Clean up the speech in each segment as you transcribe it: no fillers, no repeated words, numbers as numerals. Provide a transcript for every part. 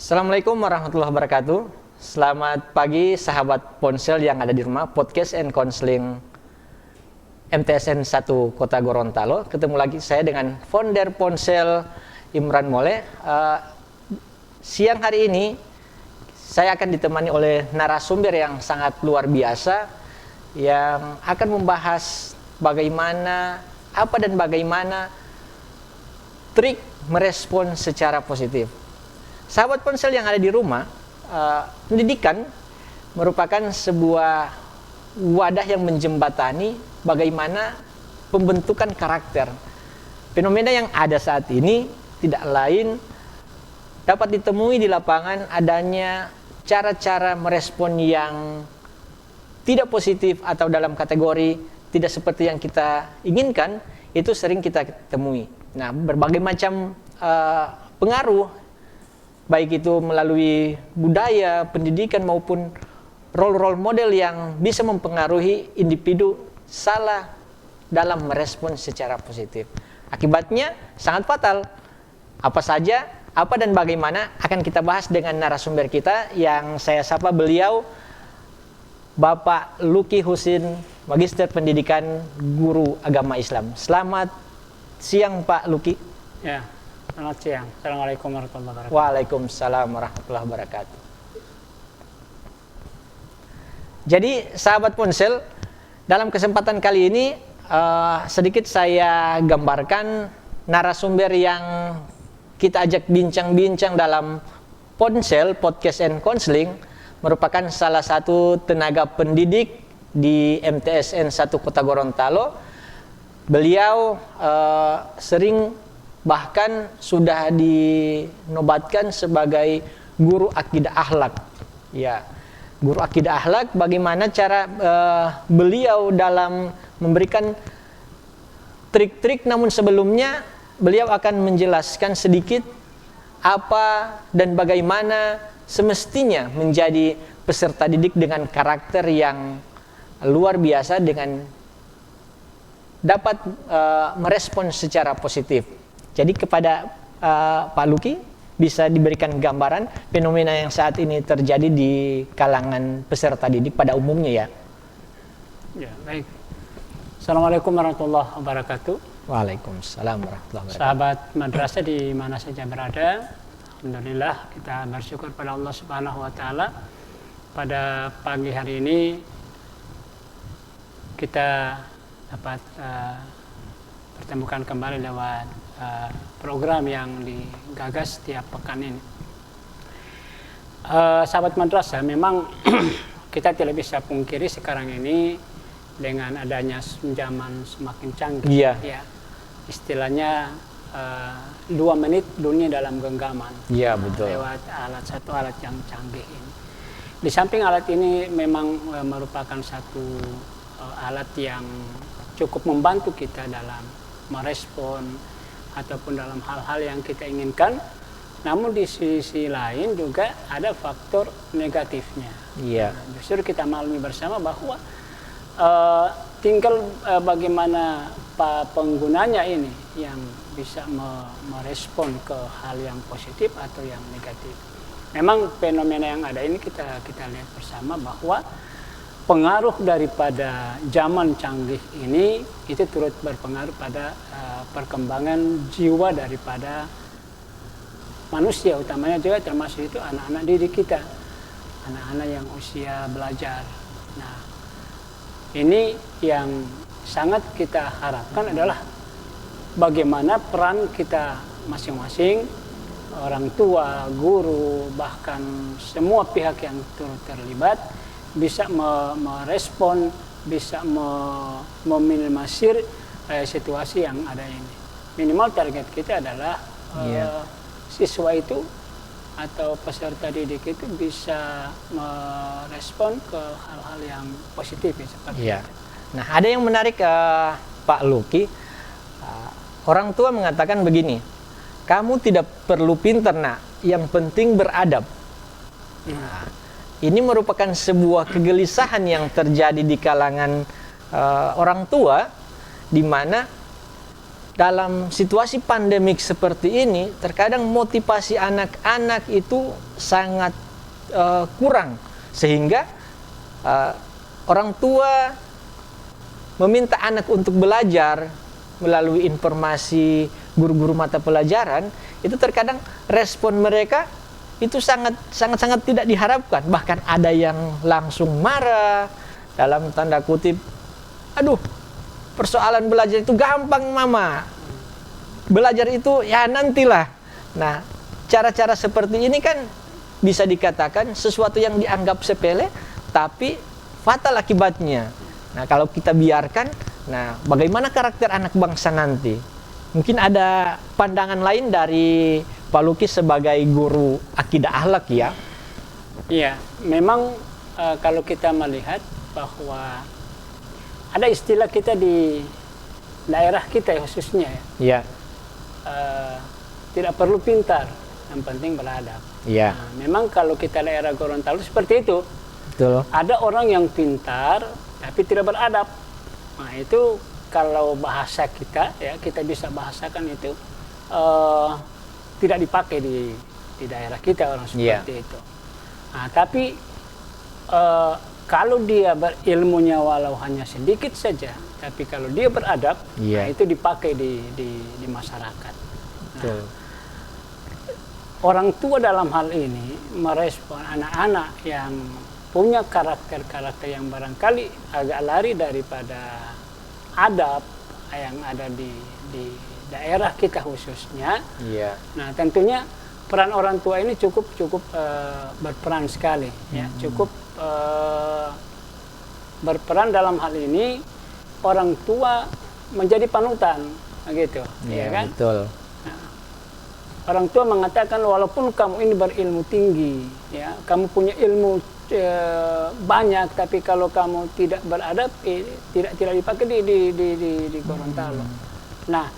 Assalamualaikum warahmatullahi wabarakatuh. Selamat pagi sahabat ponsel yang ada di rumah. Podcast and Counseling MTSN 1 Kota Gorontalo. Ketemu lagi saya dengan founder ponsel Imran Mole. Siang hari ini saya akan ditemani oleh narasumber yang sangat luar biasa yang akan membahas bagaimana trik merespon secara positif. Sahabat ponsel yang ada di rumah, pendidikan merupakan sebuah wadah yang menjembatani bagaimana pembentukan karakter. Fenomena yang ada saat ini tidak lain dapat ditemui di lapangan adanya cara-cara merespon yang tidak positif atau dalam kategori tidak seperti yang kita inginkan, itu sering kita temui. Nah, berbagai macam pengaruh baik itu melalui budaya, pendidikan maupun role model yang bisa mempengaruhi individu salah dalam merespon secara positif. Akibatnya sangat fatal. Apa saja, apa dan bagaimana akan kita bahas dengan narasumber kita yang saya sapa beliau Bapak Luki Husin, Magister Pendidikan Guru Agama Islam. Selamat siang Pak Luki. Ya. Selamat siang. Assalamualaikum warahmatullahi wabarakatuh. Waalaikumsalam warahmatullahi wabarakatuh. Jadi sahabat ponsel, dalam kesempatan kali ini sedikit saya gambarkan narasumber yang kita ajak bincang-bincang dalam ponsel Podcast and Counseling merupakan salah satu tenaga pendidik di MTSN 1 Kota Gorontalo. Beliau sering bahkan sudah dinobatkan sebagai guru akidah akhlak. Ya, guru akidah akhlak. Bagaimana cara beliau dalam memberikan trik-trik, namun sebelumnya beliau akan menjelaskan sedikit apa dan bagaimana semestinya menjadi peserta didik dengan karakter yang luar biasa dengan dapat merespon secara positif. Jadi kepada Pak Luki bisa diberikan gambaran fenomena yang saat ini terjadi di kalangan peserta didik pada umumnya ya. Ya, baik. Assalamualaikum warahmatullahi wabarakatuh. Waalaikumsalam warahmatullahi wabarakatuh. Sahabat madrasah di mana saja berada, alhamdulillah kita bersyukur pada Allah Subhanahu wa taala. Pada pagi hari ini kita dapat pertemukan kembali lewat program yang digagas setiap pekan ini. Sahabat madrasah, memang kita tidak bisa pungkiri sekarang ini dengan adanya zaman semakin canggih. Iya. Ya, istilahnya 2 menit dunia dalam genggaman. Iya, betul. Lewat satu alat yang canggih ini. Di samping alat ini memang merupakan satu alat yang cukup membantu kita dalam merespon ataupun dalam hal-hal yang kita inginkan, namun di sisi lain juga ada faktor negatifnya. Iya. Justru kita maklumi bersama bahwa tinggal bagaimana penggunanya ini yang bisa merespon ke hal yang positif atau yang negatif. Memang fenomena yang ada ini kita lihat bersama bahwa pengaruh daripada zaman canggih ini itu turut berpengaruh pada perkembangan jiwa daripada manusia, utamanya juga termasuk itu anak-anak didik kita, anak-anak yang usia belajar. Nah, ini yang sangat kita harapkan adalah bagaimana peran kita masing-masing, orang tua, guru, bahkan semua pihak yang turut terlibat bisa merespon, bisa meminimalisir situasi yang ada ini. Minimal target kita adalah siswa itu atau peserta didik itu bisa merespon ke hal-hal yang positif ya, seperti itu. Nah, ada yang menarik Pak Luki. Orang tua mengatakan begini, kamu tidak perlu pintar nak, yang penting beradab. Nah, ini merupakan sebuah kegelisahan yang terjadi di kalangan orang tua, di mana dalam situasi pandemik seperti ini, terkadang motivasi anak-anak itu sangat kurang, sehingga orang tua meminta anak untuk belajar melalui informasi guru-guru mata pelajaran, itu terkadang respon mereka itu sangat tidak diharapkan. Bahkan ada yang langsung marah, dalam tanda kutip, aduh, persoalan belajar itu gampang mama, belajar itu ya nantilah. Nah, cara-cara seperti ini kan bisa dikatakan sesuatu yang dianggap sepele, tapi fatal akibatnya. Nah, kalau kita biarkan, nah bagaimana karakter anak bangsa nanti? Mungkin ada pandangan lain dari Pak Luki sebagai guru akidah akhlak ya? Iya, memang kalau kita melihat bahwa ada istilah kita di daerah kita khususnya ya. Iya. Tidak perlu pintar, yang penting beradab. Iya. Nah, memang kalau kita daerah Gorontalo seperti itu. Betul. Ada orang yang pintar tapi tidak beradab. Nah, itu kalau bahasa kita ya, kita bisa bahasakan itu tidak dipakai di daerah kita orang seperti itu. Nah, tapi kalau dia berilmunya walau hanya sedikit saja, tapi kalau dia beradab, nah, itu dipakai di masyarakat. Nah, orang tua dalam hal ini merespon anak-anak yang punya karakter-karakter yang barangkali agak lari daripada adab yang ada di daerah kita khususnya. Nah, tentunya peran orang tua ini cukup berperan sekali, ya, cukup berperan dalam hal ini. Orang tua menjadi panutan, gitu, ya kan? Betul. Nah, orang tua mengatakan walaupun kamu ini berilmu tinggi, ya, kamu punya ilmu banyak, tapi kalau kamu tidak beradab, tidak dipakai di Gorontalo. Nah,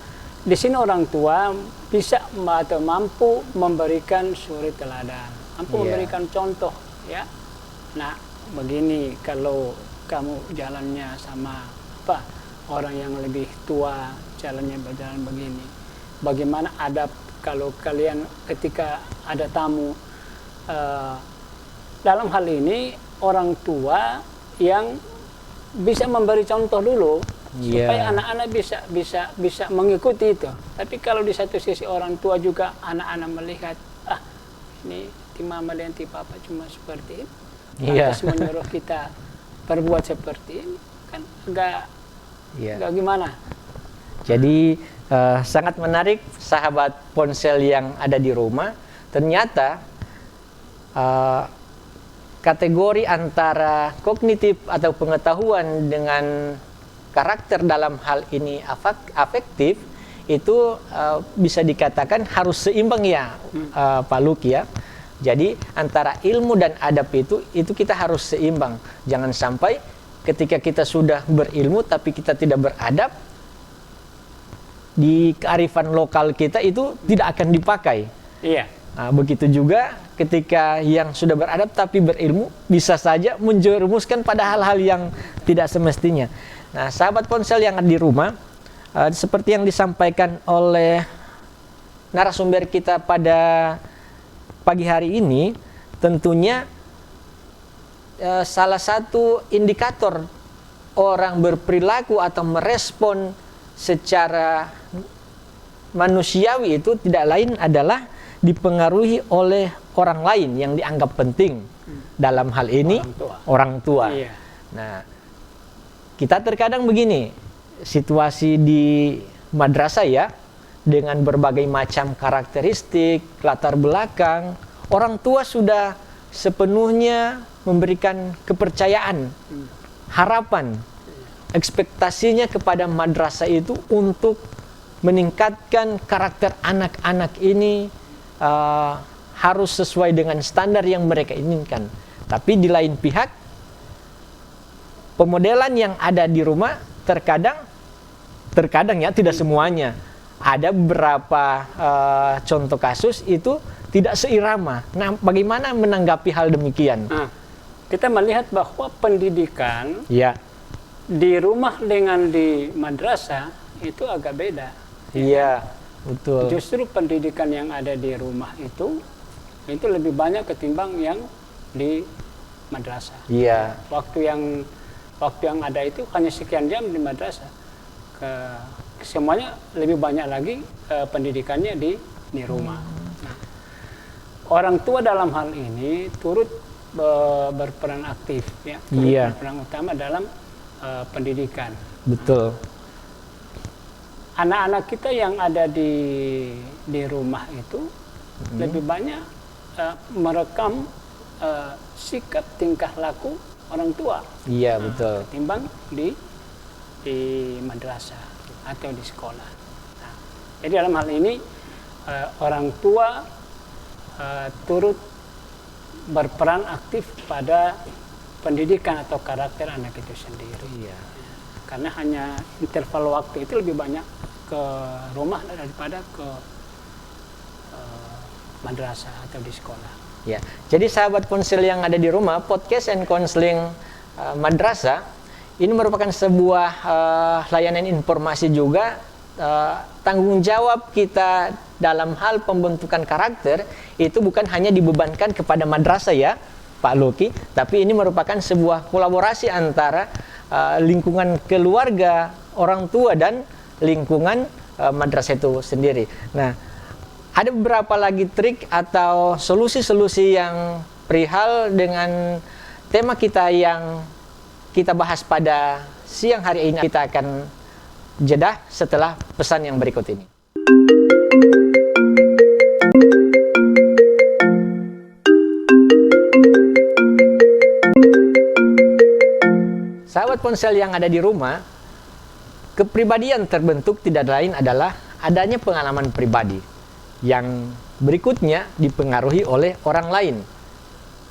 di sini orang tua bisa atau mampu memberikan suri teladan, mampu memberikan contoh, ya. Nah, begini, kalau kamu jalannya sama orang yang lebih tua, jalannya berjalan begini. Bagaimana adab kalau kalian ketika ada tamu? Dalam hal ini orang tua yang bisa memberi contoh dulu supaya anak-anak bisa mengikuti itu. Tapi kalau di satu sisi orang tua juga anak-anak melihat, ini ti mama dan ti papa cuma seperti ini, terus menyuruh kita berbuat seperti ini, kan agak gimana. Jadi sangat menarik sahabat ponsel yang ada di rumah. Ternyata kategori antara kognitif atau pengetahuan dengan karakter dalam hal ini afektif itu bisa dikatakan harus seimbang ya, Pak Luki ya. Jadi antara ilmu dan adab itu kita harus seimbang. Jangan sampai ketika kita sudah berilmu tapi kita tidak beradab, di kearifan lokal kita itu tidak akan dipakai. Iya. Nah, begitu juga ketika yang sudah beradab tapi berilmu bisa saja menjerumuskan pada hal-hal yang tidak semestinya. Nah, sahabat ponsel yang ada di rumah, seperti yang disampaikan oleh narasumber kita pada pagi hari ini, tentunya salah satu indikator orang berperilaku atau merespon secara manusiawi itu tidak lain adalah dipengaruhi oleh orang lain yang dianggap penting. Dalam hal ini orang tua. Iya. Nah, kita terkadang begini, situasi di madrasah ya, dengan berbagai macam karakteristik, latar belakang, orang tua sudah sepenuhnya memberikan kepercayaan, harapan, ekspektasinya kepada madrasah itu untuk meningkatkan karakter anak-anak ini harus sesuai dengan standar yang mereka inginkan. Tapi di lain pihak, pemodelan yang ada di rumah terkadang ya, tidak semuanya. Ada beberapa contoh kasus itu tidak seirama. Nah, bagaimana menanggapi hal demikian? Nah, kita melihat bahwa pendidikan Ya. di rumah dengan di madrasah itu agak beda. Iya, betul. Justru pendidikan yang ada di rumah itu lebih banyak ketimbang yang di madrasah. Iya. Waktu yang ada itu hanya sekian jam di madrasah. Semuanya lebih banyak lagi pendidikannya di rumah. Nah, orang tua dalam hal ini turut berperan aktif, ya, berperan utama dalam pendidikan. Betul. Anak-anak kita yang ada di rumah itu lebih banyak merekam sikap tingkah laku orang tua. Iya, betul. Ketimbang di madrasah atau di sekolah. Nah, jadi dalam hal ini orang tua turut berperan aktif pada pendidikan atau karakter anak itu sendiri. Iya. Karena hanya interval waktu itu lebih banyak ke rumah daripada ke madrasah atau di sekolah. Ya, jadi sahabat ponsel yang ada di rumah, podcast and counseling madrasah ini merupakan sebuah layanan informasi juga. Tanggung jawab kita dalam hal pembentukan karakter itu bukan hanya dibebankan kepada madrasah ya, Pak Luki, tapi ini merupakan sebuah kolaborasi antara lingkungan keluarga, orang tua dan lingkungan madrasah itu sendiri. Nah, ada beberapa lagi trik atau solusi-solusi yang perihal dengan tema kita yang kita bahas pada siang hari ini. Kita akan jeda setelah pesan yang berikut ini. Sahabat ponsel yang ada di rumah, kepribadian terbentuk tidak lain adalah adanya pengalaman pribadi yang berikutnya dipengaruhi oleh orang lain.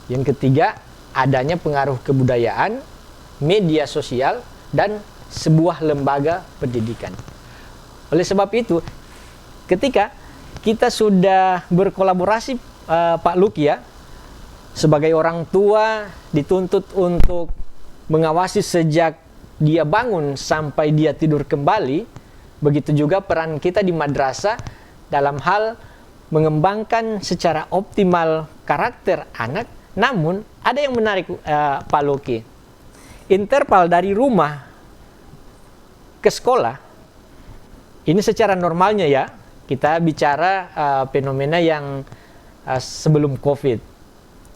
Yang ketiga, adanya pengaruh kebudayaan, media sosial, dan sebuah lembaga pendidikan. Oleh sebab itu, ketika kita sudah berkolaborasi, Pak Luki ya, sebagai orang tua dituntut untuk mengawasi sejak dia bangun sampai dia tidur kembali, begitu juga peran kita di madrasah dalam hal mengembangkan secara optimal karakter anak. Namun ada yang menarik, Pak Luki. Interval dari rumah ke sekolah ini secara normalnya ya, kita bicara fenomena yang sebelum COVID.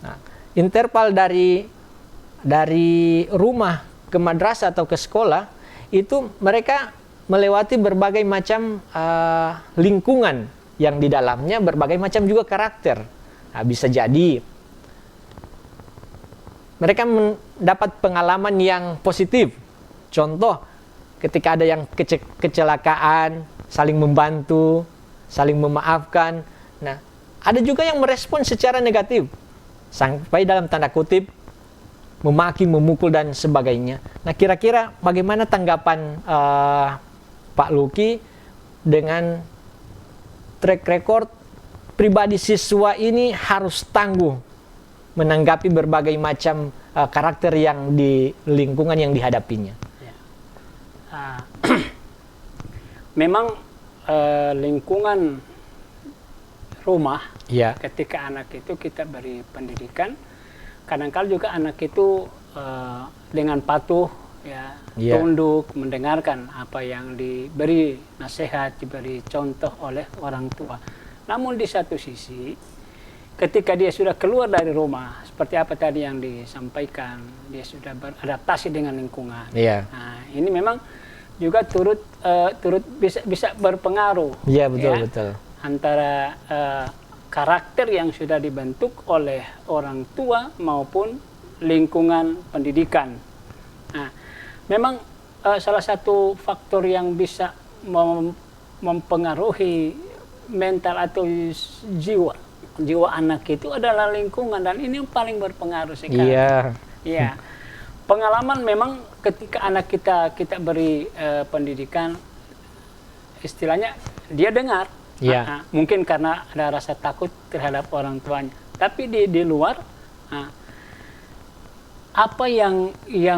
Nah, interval dari rumah ke madrasah atau ke sekolah itu mereka melewati berbagai macam lingkungan yang di dalamnya berbagai macam juga karakter. Nah, bisa jadi mereka mendapat pengalaman yang positif. Contoh, ketika ada yang kecelakaan, saling membantu, saling memaafkan. Nah, ada juga yang merespon secara negatif, sampai dalam tanda kutip memaki, memukul dan sebagainya. Nah, kira-kira bagaimana tanggapan Pak Luki dengan track record pribadi siswa ini harus tangguh menanggapi berbagai macam karakter yang di lingkungan yang dihadapinya? Ya. Memang lingkungan rumah, ya, ketika anak itu kita beri pendidikan, kadang-kala juga anak itu dengan patuh, ya, tunduk, mendengarkan apa yang diberi nasihat, diberi contoh oleh orang tua. Namun di satu sisi, ketika dia sudah keluar dari rumah, seperti apa tadi yang disampaikan, dia sudah beradaptasi dengan lingkungan. Yeah. Nah, ini memang juga turut bisa berpengaruh. Iya, betul, ya, betul. Antara karakter yang sudah dibentuk oleh orang tua maupun lingkungan pendidikan. Nah, memang salah satu faktor yang bisa mempengaruhi mental atau jiwa anak itu adalah lingkungan, dan ini yang paling berpengaruh sekali. Iya. Iya. Pengalaman memang ketika anak kita beri pendidikan, istilahnya dia dengar. Iya. Mungkin karena ada rasa takut terhadap orang tuanya. Tapi di luar, apa yang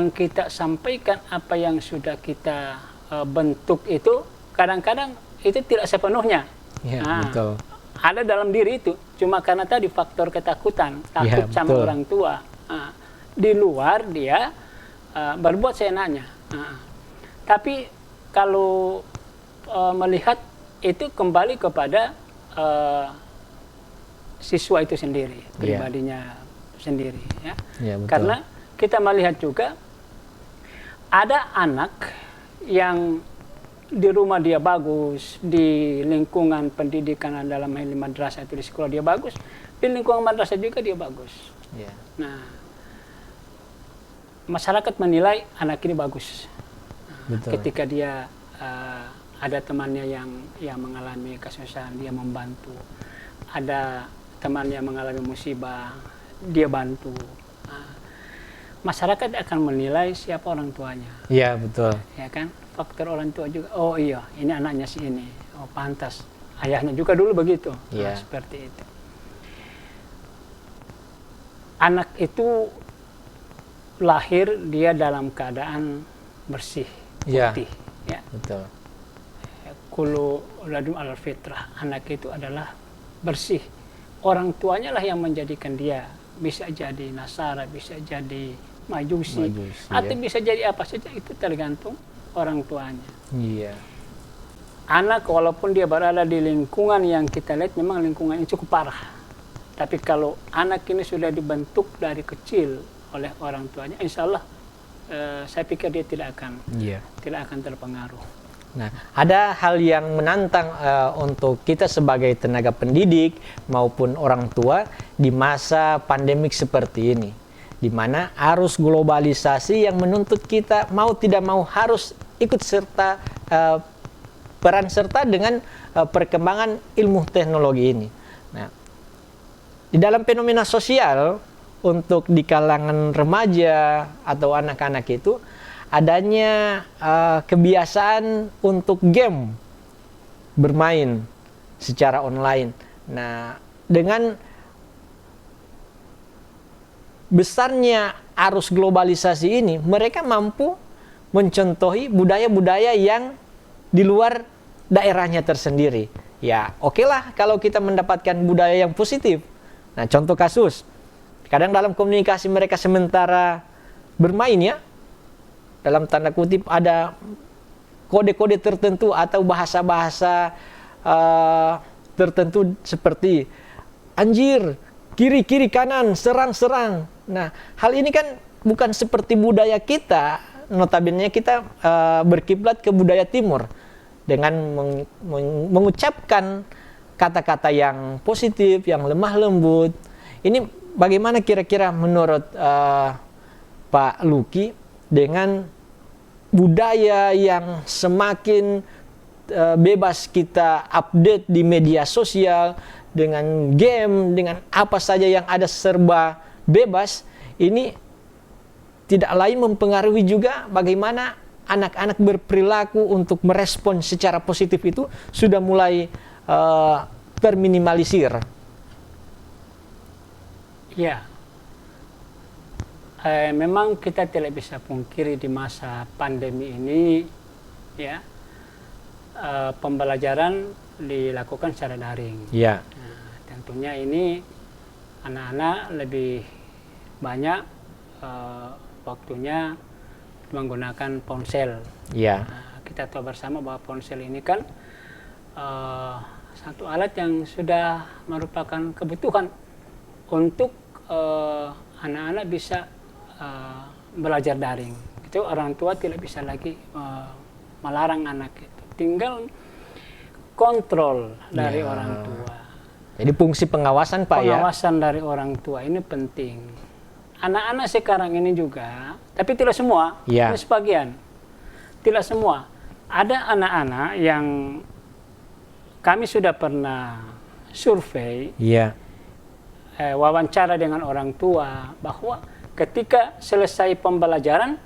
kita sampaikan, apa yang sudah kita bentuk itu kadang-kadang itu tidak sepenuhnya. Ya, Nah, betul. ada dalam diri itu, cuma karena tadi faktor ketakutan, takut sama betul. orang tua. Di luar dia berbuat seenaknya. Tapi kalau melihat itu kembali kepada siswa itu sendiri, pribadinya sendiri. Ya. Ya, betul. Karena kita melihat juga ada anak yang di rumah dia bagus, di lingkungan pendidikan dalam hal madrasah itu di sekolah dia bagus, di lingkungan madrasah juga dia bagus. Ya. Nah, masyarakat menilai anak ini bagus. Betul. Ketika dia ada temannya yang mengalami kesusahan, dia membantu. Ada teman yang mengalami musibah, dia bantu. Masyarakat akan menilai siapa orang tuanya. Iya, betul. Ya kan? Faktor orang tua juga. Oh iya, ini anaknya si ini. Oh pantas. Ayahnya juga dulu begitu. Iya. Seperti itu. Anak itu lahir dia dalam keadaan bersih, Iya. putih. Ya. Betul. Kullu ladum alal fitrah. Anak itu adalah bersih. Orang tuanya lah yang menjadikan dia. Bisa jadi Nasara, bisa jadi Majusi, atau bisa jadi apa saja, itu tergantung orang tuanya. Iya. Anak walaupun dia berada di lingkungan yang kita lihat memang lingkungan ini cukup parah. Tapi kalau anak ini sudah dibentuk dari kecil oleh orang tuanya, insya Allah saya pikir dia tidak akan terpengaruh. Nah, ada hal yang menantang untuk kita sebagai tenaga pendidik maupun orang tua di masa pandemik seperti ini, di mana arus globalisasi yang menuntut kita mau tidak mau harus ikut serta peran serta dengan perkembangan ilmu teknologi ini. Nah, di dalam fenomena sosial untuk di kalangan remaja atau anak-anak itu adanya kebiasaan untuk game bermain secara online. Nah, dengan besarnya arus globalisasi ini, mereka mampu mencontohi budaya-budaya yang di luar daerahnya tersendiri. Ya, oke lah kalau kita mendapatkan budaya yang positif. Nah, contoh kasus, kadang dalam komunikasi mereka sementara bermain ya, dalam tanda kutip ada kode-kode tertentu atau bahasa-bahasa tertentu seperti anjir, kiri-kiri kanan, serang-serang. Nah, hal ini kan bukan seperti budaya kita, notabene kita berkiblat ke budaya timur dengan mengucapkan kata-kata yang positif, yang lemah lembut. Ini bagaimana kira-kira menurut Pak Luki dengan budaya yang semakin bebas kita update di media sosial, dengan game, dengan apa saja yang ada serba bebas, ini tidak lain mempengaruhi juga bagaimana anak-anak berperilaku untuk merespon secara positif itu sudah mulai terminimalisir. Ya. Memang kita tidak bisa pungkiri di masa pandemi ini ya pembelajaran dilakukan secara daring. Ya. Nah, tentunya ini anak-anak lebih banyak waktunya menggunakan ponsel. Ya. Nah, kita tahu bersama bahwa ponsel ini kan satu alat yang sudah merupakan kebutuhan untuk anak-anak bisa belajar daring. Itu orang tua tidak bisa lagi melarang anak itu. Tinggal kontrol dari orang tua. Jadi fungsi pengawasan Pak pengawasan dari orang tua ini penting. Anak-anak sekarang ini juga, tapi tidak semua, ini sebagian. Tidak semua. Ada anak-anak yang kami sudah pernah survei, wawancara dengan orang tua, bahwa ketika selesai pembelajaran,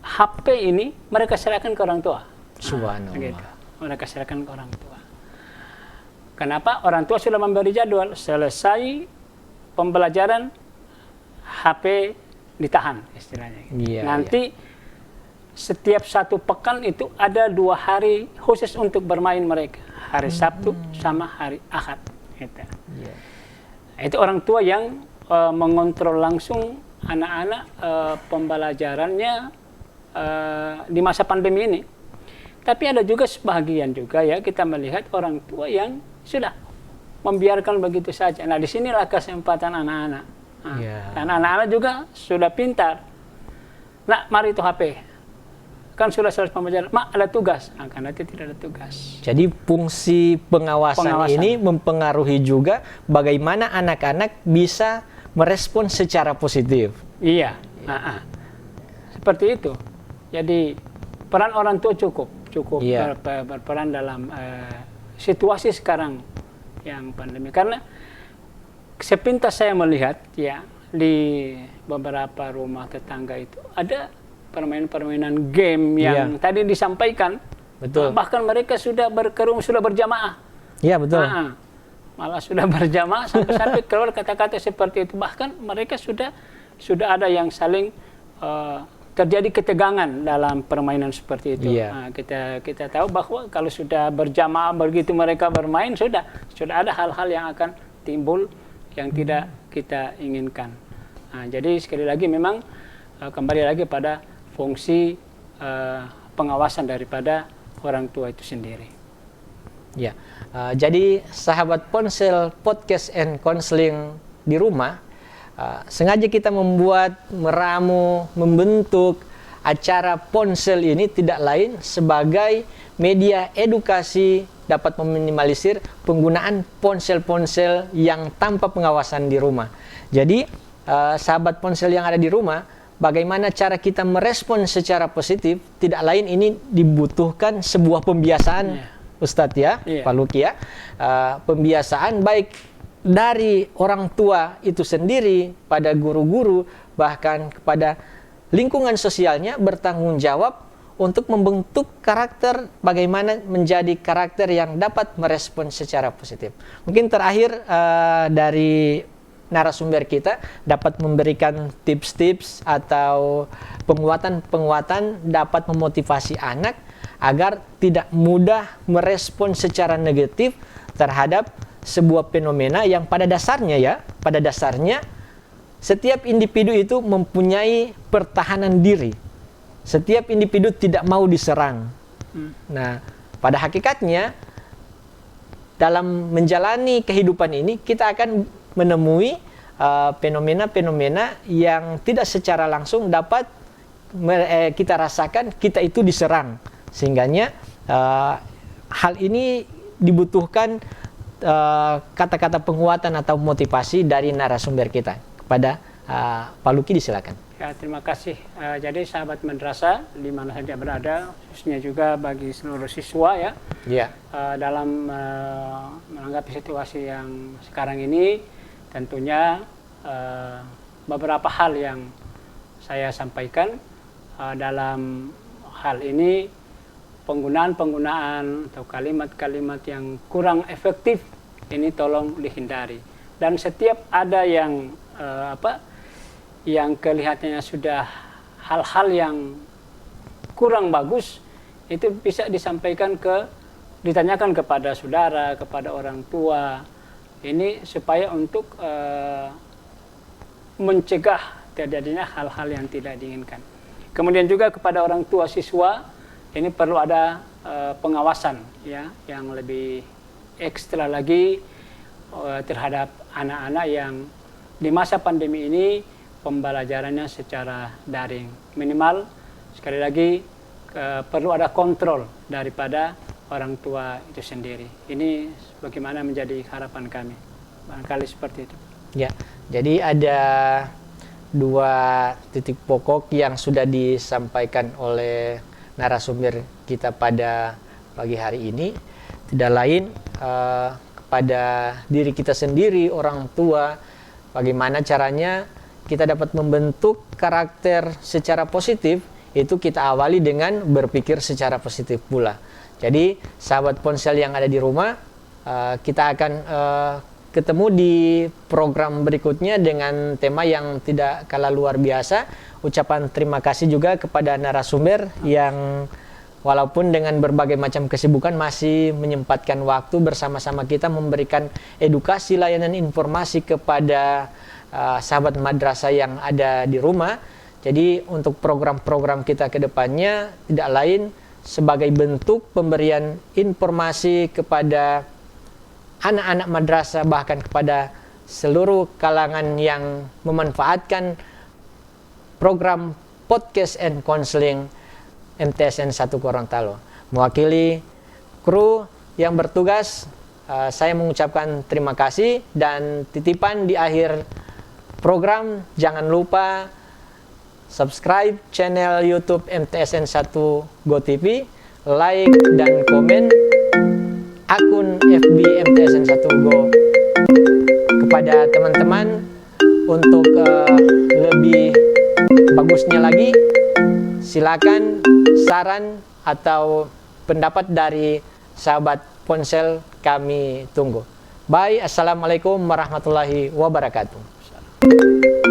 HP ini mereka serahkan ke orang tua. Subhanallah. Gitu. Mereka serahkan ke orang tua. Kenapa? Orang tua sudah memberi jadwal, selesai pembelajaran, HP ditahan istilahnya. Nanti setiap 1 pekan itu ada 2 hari khusus untuk bermain mereka. Hari Sabtu sama hari Ahad. Gitu. Yeah. Itu orang tua yang mengontrol langsung anak-anak pembelajarannya di masa pandemi ini. Tapi ada juga sebagian juga ya kita melihat orang tua yang sudah membiarkan begitu saja. Nah, disinilah kesempatan anak-anak. Nah, dan anak-anak juga sudah pintar. Nah, mari itu HP. Kan sudah selesai pembelajaran. Mak, ada tugas. Nah, karena itu tidak ada tugas. Jadi fungsi pengawasan ini mempengaruhi juga bagaimana anak-anak bisa merespon secara positif. Iya. Seperti itu. Jadi peran orang tua cukup berperan dalam situasi sekarang yang pandemi. Karena sepintas saya melihat ya di beberapa rumah tetangga itu ada permainan-permainan game yang tadi disampaikan. Betul. Bahkan mereka sudah sudah berjamaah. Iya, betul. Malah sudah berjamaah sampai keluar kata-kata seperti itu. Bahkan mereka sudah ada yang saling terjadi ketegangan dalam permainan seperti itu. Nah, kita tahu bahwa kalau sudah berjamaah begitu mereka bermain sudah ada hal-hal yang akan timbul yang tidak kita inginkan. Nah, jadi sekali lagi memang kembali lagi pada fungsi pengawasan daripada orang tua itu sendiri. Ya, jadi sahabat ponsel podcast and counseling di rumah. Sengaja kita meramu, membentuk acara ponsel ini tidak lain sebagai media edukasi dapat meminimalisir penggunaan ponsel-ponsel yang tanpa pengawasan di rumah. Jadi, sahabat ponsel yang ada di rumah, bagaimana cara kita merespon secara positif, tidak lain ini dibutuhkan sebuah pembiasaan, Ustadz ya, Pak Luki ya, pembiasaan baik dari orang tua itu sendiri, pada guru-guru, bahkan kepada lingkungan sosialnya bertanggung jawab untuk membentuk karakter bagaimana menjadi karakter yang dapat merespon secara positif. Mungkin terakhir dari narasumber kita dapat memberikan tips-tips atau penguatan-penguatan dapat memotivasi anak agar tidak mudah merespon secara negatif terhadap sebuah fenomena yang pada dasarnya setiap individu itu mempunyai pertahanan diri. Setiap individu tidak mau diserang. Nah, pada hakikatnya dalam menjalani kehidupan ini kita akan menemui fenomena-fenomena yang tidak secara langsung dapat kita rasakan kita itu diserang. Sehingganya hal ini dibutuhkan kata-kata penguatan atau motivasi dari narasumber kita. Kepada Pak Luki disilakan. Ya, terima kasih. Jadi sahabat madrasah di mana saja berada, khususnya juga bagi seluruh siswa ya. Dalam menanggapi situasi yang sekarang ini, tentunya beberapa hal yang saya sampaikan dalam hal ini, penggunaan atau kalimat-kalimat yang kurang efektif ini tolong dihindari. Dan setiap ada yang yang kelihatannya sudah hal-hal yang kurang bagus, itu bisa ditanyakan kepada saudara, kepada orang tua. Ini supaya untuk mencegah terjadinya hal-hal yang tidak diinginkan. Kemudian juga kepada orang tua siswa, ini perlu ada pengawasan ya yang lebih ekstra lagi terhadap anak-anak yang di masa pandemi ini pembelajarannya secara daring. Minimal sekali lagi perlu ada kontrol daripada orang tua itu sendiri. Ini bagaimana menjadi harapan kami. Barangkali seperti itu. Ya, jadi ada 2 titik pokok yang sudah disampaikan oleh narasumber kita pada pagi hari ini. Tidak lain kepada diri kita sendiri, orang tua, bagaimana caranya kita dapat membentuk karakter secara positif, itu kita awali dengan berpikir secara positif pula. Jadi sahabat ponsel yang ada di rumah, kita akan ketemu di program berikutnya dengan tema yang tidak kalah luar biasa. Ucapan terima kasih juga kepada narasumber yang walaupun dengan berbagai macam kesibukan masih menyempatkan waktu bersama-sama kita memberikan edukasi, layanan, informasi kepada sahabat madrasah yang ada di rumah. Jadi untuk program-program kita ke depannya tidak lain sebagai bentuk pemberian informasi kepada anak-anak madrasah, bahkan kepada seluruh kalangan yang memanfaatkan program podcast and counseling MTSN 1 Gorontalo. Mewakili kru yang bertugas, saya mengucapkan terima kasih dan titipan di akhir program, jangan lupa subscribe channel YouTube MTSN 1 Go TV, like dan komen akun FB MTSN 1 Go kepada teman-teman. Untuk lebih bagusnya lagi, silakan saran atau pendapat dari sahabat ponsel kami tunggu. Bye, assalamualaikum warahmatullahi wabarakatuh.